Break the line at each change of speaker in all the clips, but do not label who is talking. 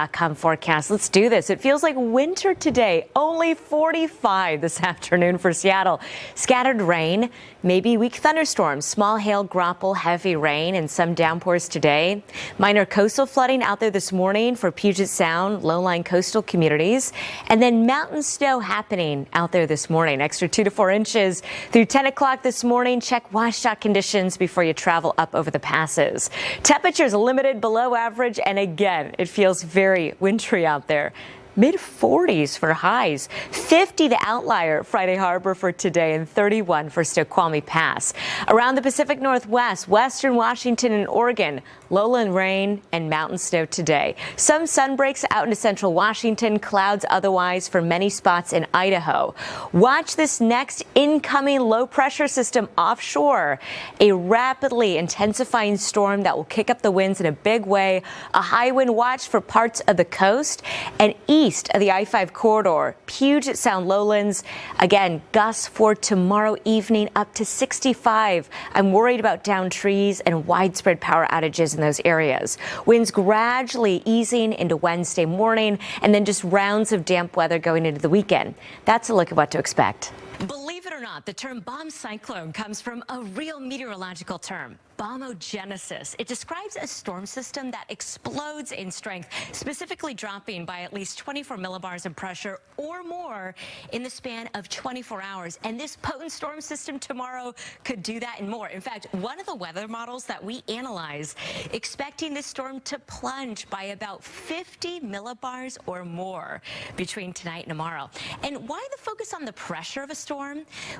Acone forecast. Let's do this. It feels like winter today. Only 45 this afternoon for Seattle. Scattered rain, maybe weak thunderstorms, small hail, graupel, heavy rain, and some downpours today. Minor coastal flooding out there this morning for Puget Sound, low-lying coastal communities. And then mountain snow happening out there this morning. Extra 2 to 4 inches through 10 o'clock this morning. Check washout conditions before you travel up over the passes. Temperatures limited below average. And again, it feels very wintry out there. Mid-40s for highs, 50 the outlier Friday Harbor for today, and 31 for Snoqualmie Pass. Around the Pacific Northwest, western Washington and Oregon, lowland rain and mountain snow today. Some sun breaks out into central Washington, clouds otherwise for many spots in Idaho. Watch this next incoming low pressure system offshore. A rapidly intensifying storm that will kick up the winds in a big way. A high wind watch for parts of the coast and east of the I-5 corridor, Puget Sound lowlands. Again, gusts for tomorrow evening up to 65. I'm worried about downed trees and widespread power outages in those areas. Winds gradually easing into Wednesday morning, and then just rounds of damp weather going into the weekend. That's a look at what to expect. Believe it or not, the term bomb cyclone comes from a real meteorological term, bombogenesis. It describes a storm system that explodes in strength, specifically dropping by at least 24 millibars of pressure or more in the span of 24 hours. And this potent storm system tomorrow could do that and more. In fact, one of the weather models that we analyze expecting this storm to plunge by about 50 millibars or more between tonight and tomorrow. And why the focus on the pressure of a storm?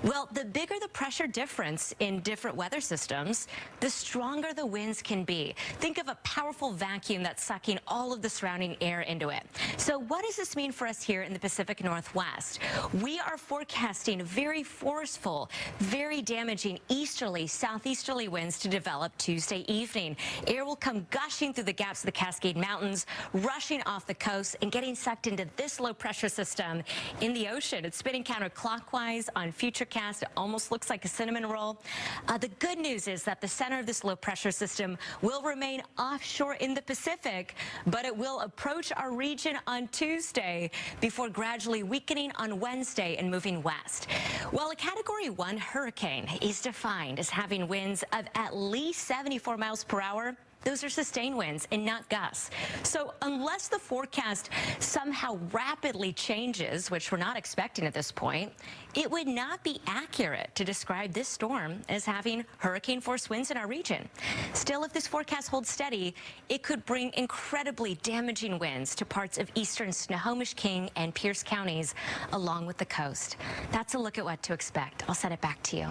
Well, the bigger the pressure difference in different weather systems, the stronger the winds can be. Think of a powerful vacuum that's sucking all of the surrounding air into it. So what does this mean for us here in the Pacific Northwest? We are forecasting very forceful, very damaging easterly, southeasterly winds to develop Tuesday evening. Air will come gushing through the gaps of the Cascade Mountains, rushing off the coast and getting sucked into this low pressure system in the ocean. It's spinning counterclockwise on Futurecast. It almost looks like a cinnamon roll. The good news is that the center of this low pressure system will remain offshore in the Pacific, but it will approach our region on Tuesday before gradually weakening on Wednesday and moving west. While a Category 1 hurricane is defined as having winds of at least 74 miles per hour, those are sustained winds and not gusts. So unless the forecast somehow rapidly changes, which we're not expecting at this point, it would not be accurate to describe this storm as having hurricane-force winds in our region. Still, if this forecast holds steady, it could bring incredibly damaging winds to parts of eastern Snohomish, King, and Pierce counties, along with the coast. That's a look at what to expect. I'll send it back to you.